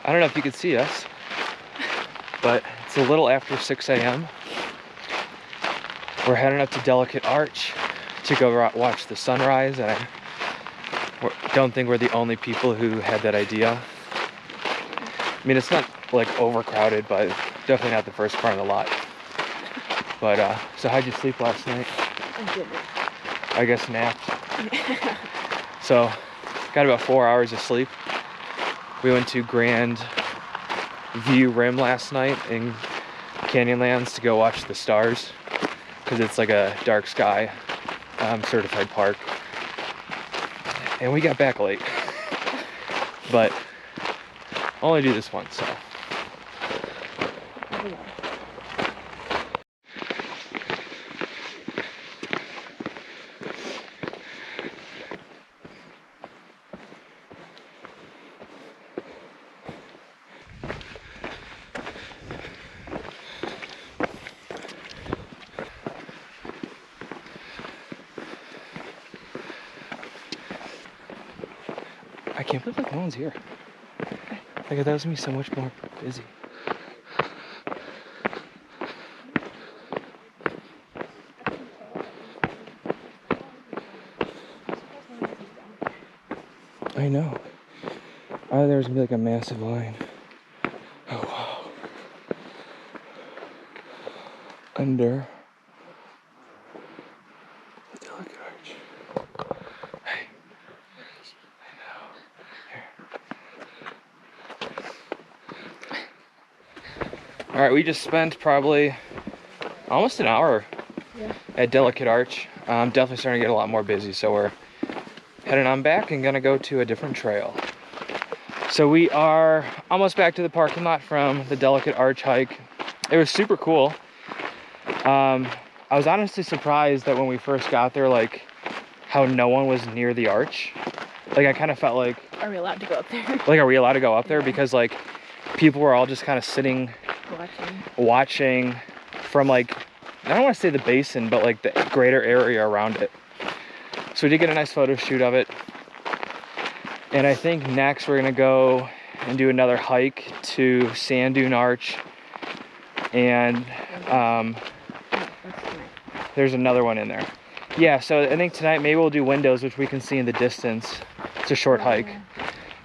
I don't know if you can see us, but it's a little after 6 a.m. We're heading up to Delicate Arch to go watch the sunrise, and I don't think we're the only people who had that idea. I mean, it's not like overcrowded, but definitely not the first car on the lot. But so how'd you sleep last night? I didn't. I guess napped. So got about 4 hours of sleep. We went to Grand View Rim last night in Canyonlands to go watch the stars, because it's like a dark sky certified park. And we got back late, but only do this once, so. I can't believe like no one's here. Like, that was gonna be so much more busy. I know. I thought there was gonna be like a massive line. Oh wow. Under Delicate Arch. Hey. I know. Here. Alright, we just spent probably almost an hour at Delicate Arch. Definitely starting to get a lot more busy, so we're heading on back and gonna go to a different trail. So we are almost back to the parking lot from the Delicate Arch hike. It was super cool. I was honestly surprised that when we first got there, like how no one was near the arch. Like, I kind of felt like, are we allowed to go up there? Like, are we allowed to go up there? Because like people were all just kind of sitting watching from like, I don't want to say the basin, but like the greater area around it. So we did get a nice photo shoot of it. And I think next we're gonna go and do another hike to Sand Dune Arch. And there's another one in there. Yeah, so I think tonight maybe we'll do windows, which we can see in the distance. It's a short hike.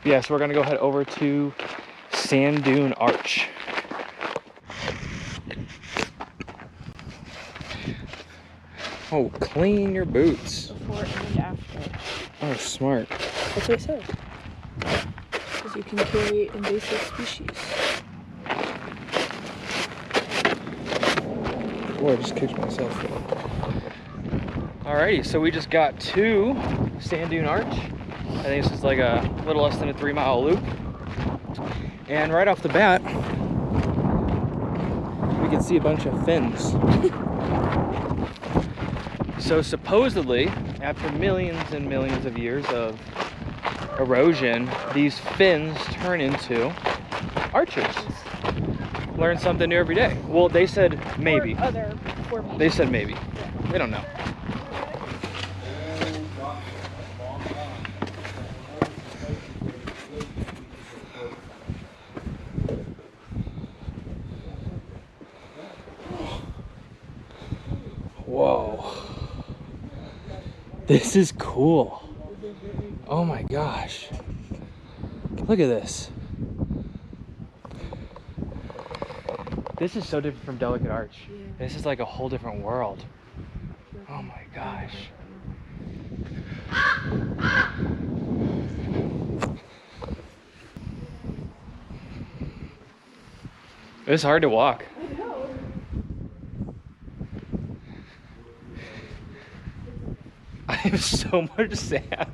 Yeah, so we're gonna go head over to Sand Dune Arch. Oh, clean your boots. Before and after. Oh, smart. That's what it says. Because you can carry invasive species. Boy, I just kicked myself. Alrighty, so we just got to Sand Dune Arch. I think this is like a little less than a 3-mile loop. And right off the bat, we can see a bunch of fins. So supposedly, after millions and millions of years of erosion, these fins turn into arches. Learn something new every day. Well, they said maybe. Or other formations. They said maybe. They don't know. Whoa. This is cool. Oh my gosh. Look at this. This is so different from Delicate Arch. Yeah. This is like a whole different world. Oh my gosh. It's hard to walk. I have so much sand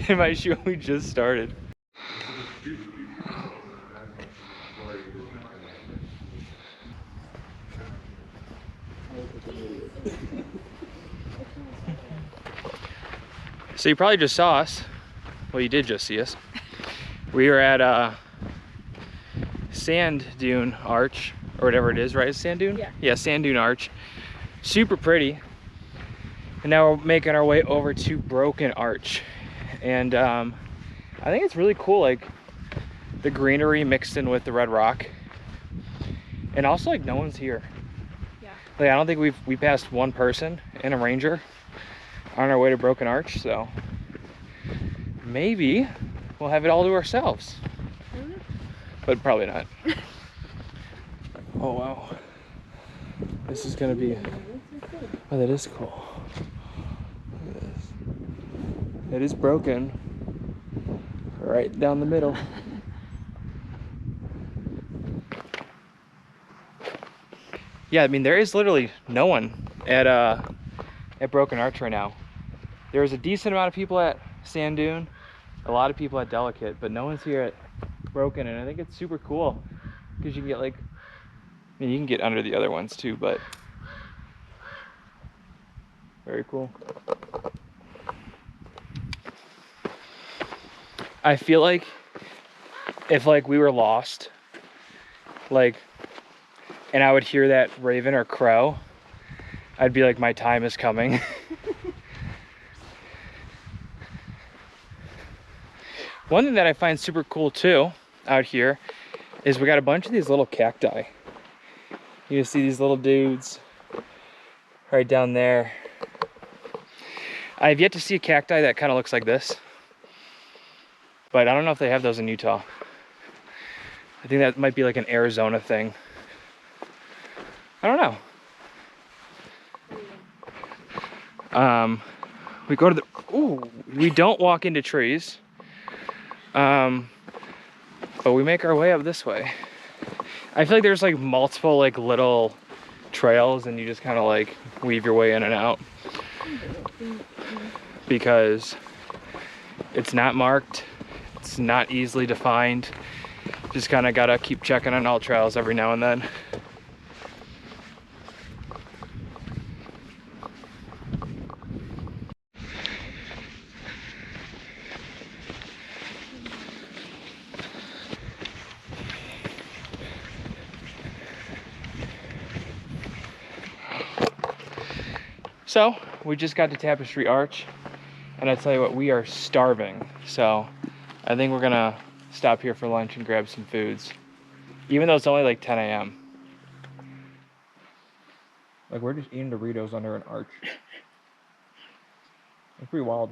in my shoe and we just started. So you probably just saw us. Well, you did just see us. We were at Sand Dune Arch, or whatever it is, right? Sand Dune? Yeah. Yeah, Sand Dune Arch. Super pretty. And now we're making our way over to Broken Arch. And I think it's really cool. Like, the greenery mixed in with the red rock. And also, like, no one's here. Yeah. Like, I don't think we passed one person and a ranger on our way to Broken Arch, so maybe we'll have it all to ourselves. But probably not. Oh wow. This is gonna be, oh, that is cool. Look at this. It is broken right down the middle. Yeah, I mean, there is literally no one at Broken Arch right now. There's a decent amount of people at Sand Dune, a lot of people at Delicate, but no one's here at Broken, and I think it's super cool because you can get, like, I mean, you can get under the other ones too, but very cool. I feel like if, like, we were lost, like, and I would hear that raven or crow, I'd be like, my time is coming. One thing that I find super cool too out here is we got a bunch of these little cacti. You can see these little dudes right down there. I've yet to see a cacti that kind of looks like this, but I don't know if they have those in Utah. I think that might be like an Arizona thing. I don't know. We go to the, ooh, we don't walk into trees. But we make our way up this way. I feel like there's like multiple like little trails and you just kind of like weave your way in and out because it's not marked, it's not easily defined. Just kind of gotta keep checking on all trails every now and then. So we just got to Tapestry Arch, and I tell you what, we are starving. So I think we're gonna stop here for lunch and grab some foods, even though it's only like 10 a.m. Like, we're just eating Doritos under an arch. It's pretty wild.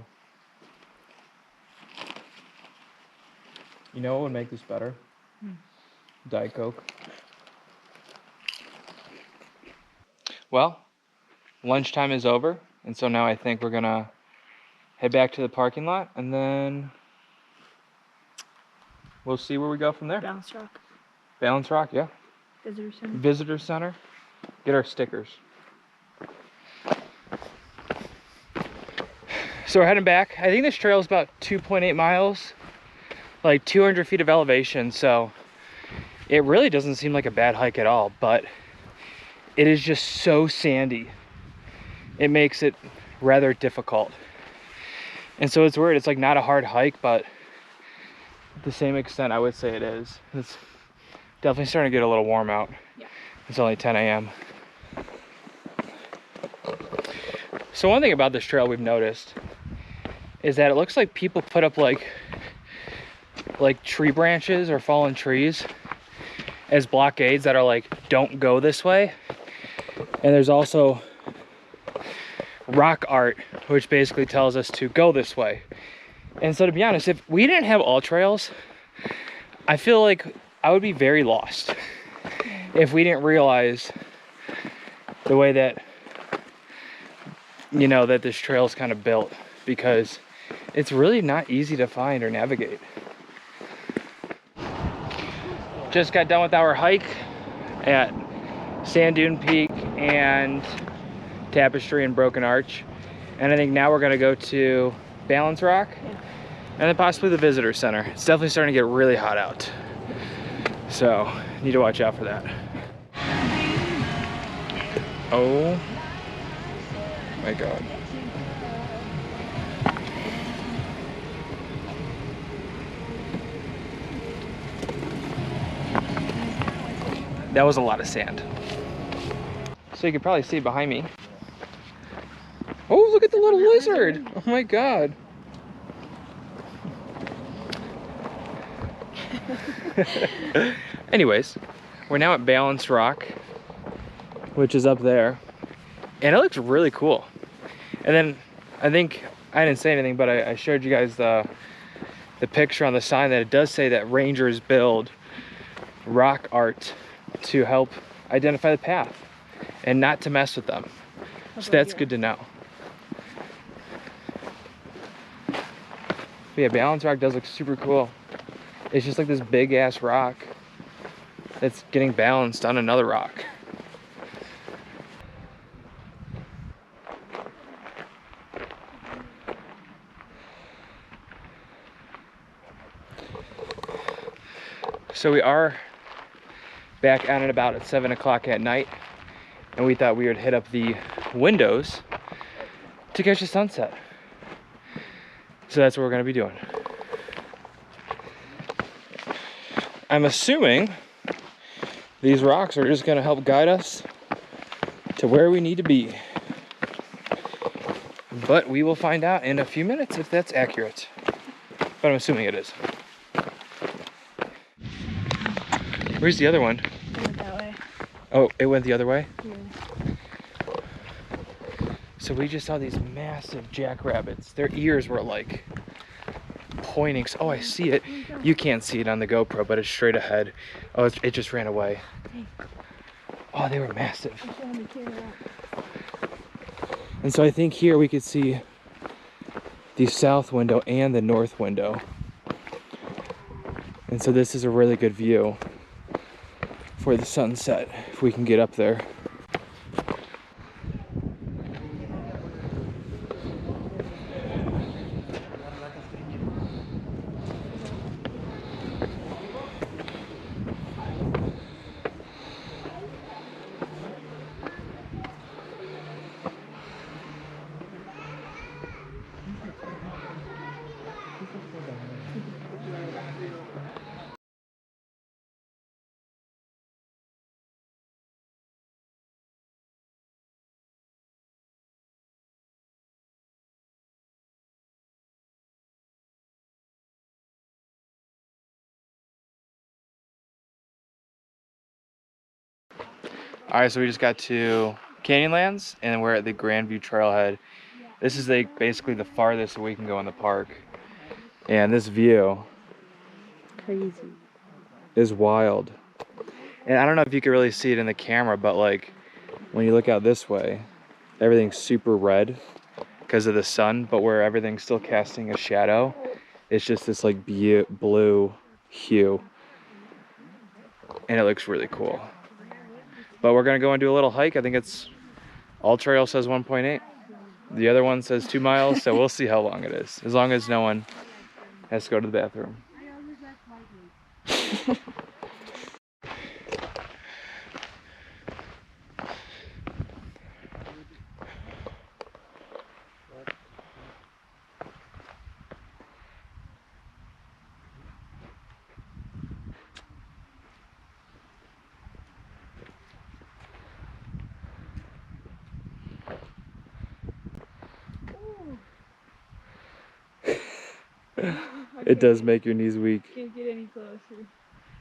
You know what would make this better? Diet Coke. Well, lunchtime is over, and so now I think we're gonna head back to the parking lot, and then we'll see where we go from there. Balance Rock. Balance Rock, yeah. Visitor Center. Visitor Center. Get our stickers. So we're heading back. I think this trail is about 2.8 miles, like 200 feet of elevation, so it really doesn't seem like a bad hike at all, but it is just so sandy. It makes it rather difficult. And so it's weird, it's like not a hard hike, but to the same extent I would say it is. It's definitely starting to get a little warm out. Yeah. It's only 10 a.m. So one thing about this trail we've noticed is that it looks like people put up like tree branches or fallen trees as blockades that are like, don't go this way. And there's also rock art, which basically tells us to go this way. And so to be honest, if we didn't have all trails, I feel like I would be very lost if we didn't realize the way that, you know, that this trail is kind of built, because it's really not easy to find or navigate. Just got done with our hike at Sand Dune Peak and Tapestry and Broken Arch, and I think now we're gonna go to Balance Rock, and then possibly the Visitor Center. It's definitely starting to get really hot out, so need to watch out for that. Oh my god. That was a lot of sand. So you can probably see behind me. Oh, look at the little lizard. Oh my god. Anyways, we're now at Balance Rock, which is up there, and it looks really cool. And then I think I didn't say anything, but I showed you guys the picture on the sign that it does say that rangers build rock art to help identify the path and not to mess with them. So that's good to know. But yeah, Balance Rock does look super cool. It's just like this big ass rock that's getting balanced on another rock. So we are back on and about at 7 o'clock at night, and we thought we would hit up the windows to catch the sunset. So that's what we're gonna be doing. I'm assuming these rocks are just gonna help guide us to where we need to be. But we will find out in a few minutes if that's accurate. But I'm assuming it is. Where's the other one? It went that way. Oh, it went the other way? Yeah. So we just saw these massive jackrabbits. Their ears were like pointing. Oh, I see it. You can't see it on the GoPro, but it's straight ahead. Oh, it just ran away. Oh, they were massive. And so I think here we could see the south window and the north window. And so this is a really good view for the sunset if we can get up there. All right, so we just got to Canyonlands, and we're at the Grandview Trailhead. This is basically the farthest we can go in the park. And this view Crazy. is wild. And I don't know if you can really see it in the camera, but like when you look out this way, everything's super red because of the sun, but where everything's still casting a shadow, it's just this like blue hue. And it looks really cool. But we're gonna go and do a little hike. I think all trail says 1.8. The other one says 2 miles, so we'll see how long it is. As long as no one has to go to the bathroom. It does make your knees weak. Can't get any closer.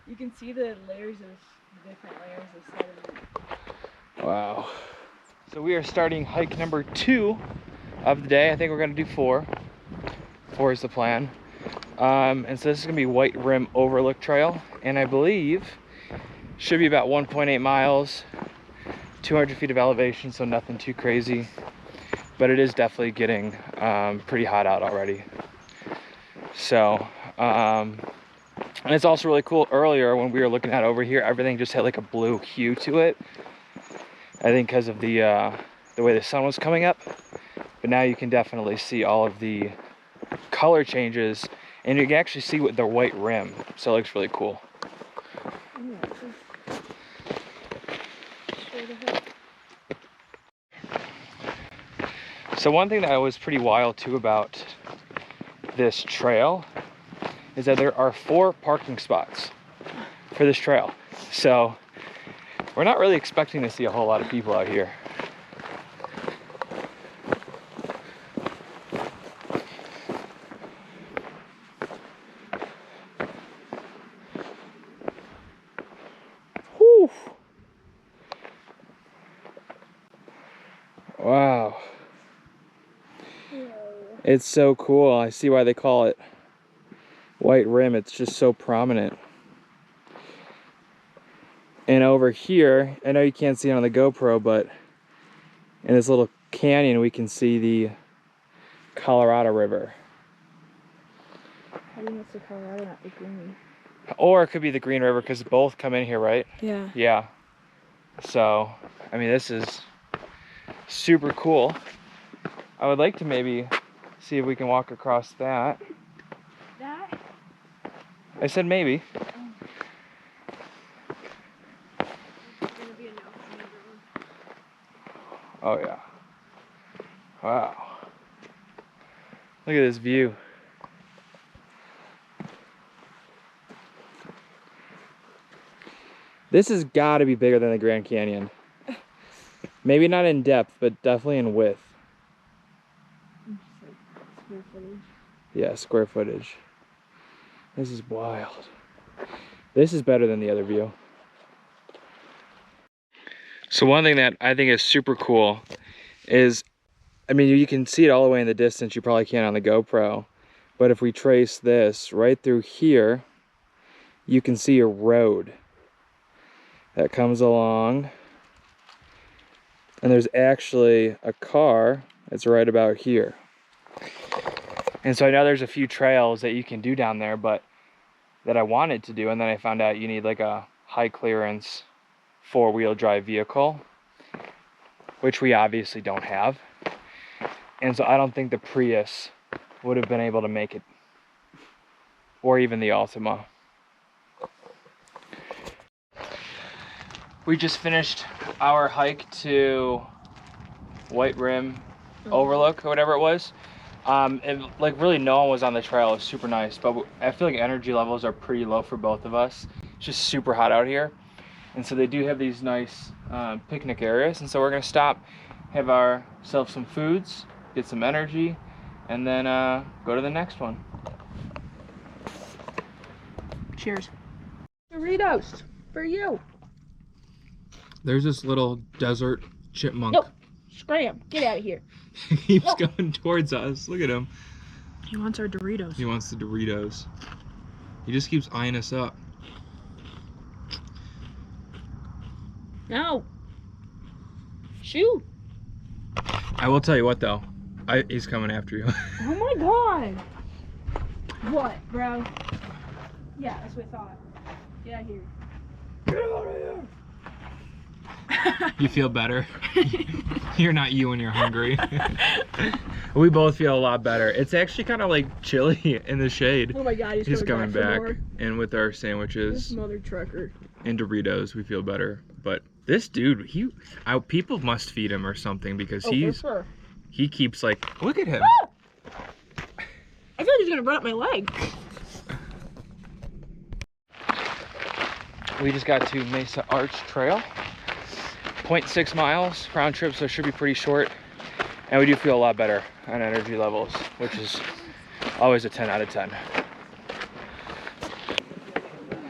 You can see the different layers of sediment. Wow. So we are starting hike number 2 of the day. I think we're gonna do 4. 4 is the plan. And so this is gonna be White Rim Overlook Trail, and I believe should be about 1.8 miles, 200 feet of elevation, so nothing too crazy. But it is definitely getting pretty hot out already. So, and it's also really cool. Earlier when we were looking at over here, everything just had like a blue hue to it. I think because of the way the sun was coming up. But now you can definitely see all of the color changes, and you can actually see with the white rim. So it looks really cool. So one thing that was pretty wild too about this trail is that there are 4 parking spots for this trail. So we're not really expecting to see a whole lot of people out here. It's so cool. I see why they call it white rim. It's just so prominent. And over here, I know you can't see it on the GoPro, but in this little canyon we can see the Colorado River. I think it's the Colorado, not the Green. Or it could be the Green River because both come in here, right? Yeah. Yeah. So, I mean, this is super cool. I would like to maybe see if we can walk across that. That? I said maybe. Oh yeah. Wow. Look at this view. This has got to be bigger than the Grand Canyon. Maybe not in depth, but definitely in width. Square footage. Yeah, square footage. This is wild. This is better than the other view. So one thing that I think is super cool is, I mean, you can see it all the way in the distance. You probably can't on the GoPro. But if we trace this right through here, you can see a road that comes along. And there's actually a car that's right about here. And so I know there's a few trails that you can do down there, but that I wanted to do, and then I found out you need like a high clearance 4-wheel drive vehicle, which we obviously don't have. And so I don't think the Prius would have been able to make it, or even the Altima. We just finished our hike to White Rim Overlook, or whatever it was. And like really no one was on the trail. It was super nice, but I feel like energy levels are pretty low for both of us. It's just super hot out here. And so they do have these nice picnic areas. And so we're gonna stop, have ourselves some foods, get some energy, and then go to the next one. Cheers. Doritos for you. There's this little desert chipmunk. Nope. Scram. Get out of here. He keeps going towards us. Look at him. He wants our Doritos. He wants the Doritos. He just keeps eyeing us up. No. Shoot. I will tell you what though. He's coming after you. Oh my god. What, bro? Yeah, that's what I thought. Get out of here. Get out of here. You feel better? You're not you when you're hungry. We both feel a lot better. It's actually kind of like chilly in the shade. Oh my god, He's coming back. more. And with our sandwiches This mother trucker. and Doritos, we feel better. But this dude, people must feed him or something because For sure. he keeps like, look at him. Ah! I feel like he's gonna run up my leg. We just got to Mesa Arch Trail. 0.6 miles round trip, so it should be pretty short. And we do feel a lot better on energy levels, which is always a 10 out of 10.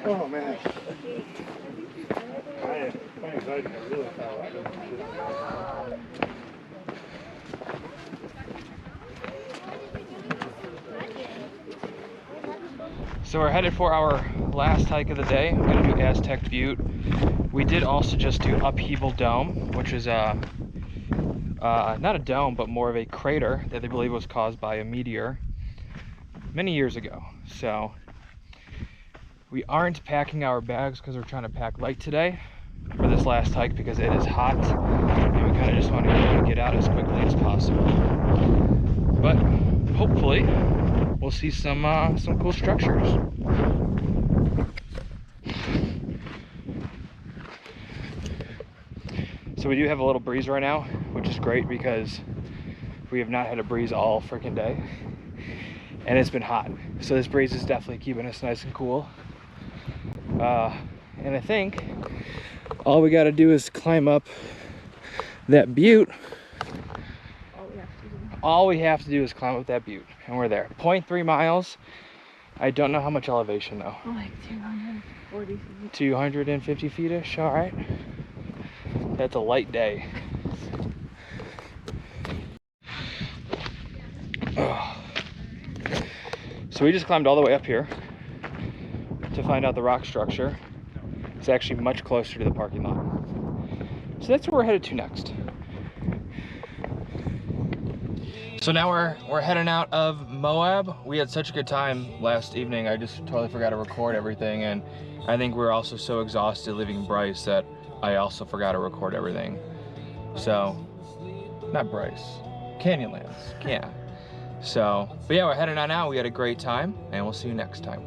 Oh man. I'm excited to really So we're headed for our last hike of the day. We're gonna do Aztec Butte. We did also just do Upheaval Dome, which is not a dome, but more of a crater that they believe was caused by a meteor many years ago. So we aren't packing our bags because we're trying to pack light today for this last hike because it is hot and we kind of just want to get out as quickly as possible. But hopefully we'll see some cool structures. So we do have a little breeze right now, which is great because we have not had a breeze all freaking day. And it's been hot. So this breeze is definitely keeping us nice and cool. And I think all we gotta do is climb up that butte. All we have to do is climb up that butte, and we're there. 0.3 miles. I don't know how much elevation though. Oh, like 240 feet. 250 feet-ish, all right. That's a light day. Oh. So we just climbed all the way up here to find out the rock structure. It's actually much closer to the parking lot. So that's where we're headed to next. So now we're heading out of Moab. We had such a good time last evening. I just totally forgot to record everything, and I think we're also so exhausted leaving Bryce that I also forgot to record everything. So, not Bryce, Canyonlands, yeah. So, but yeah, we're heading on out. We had a great time, and we'll see you next time.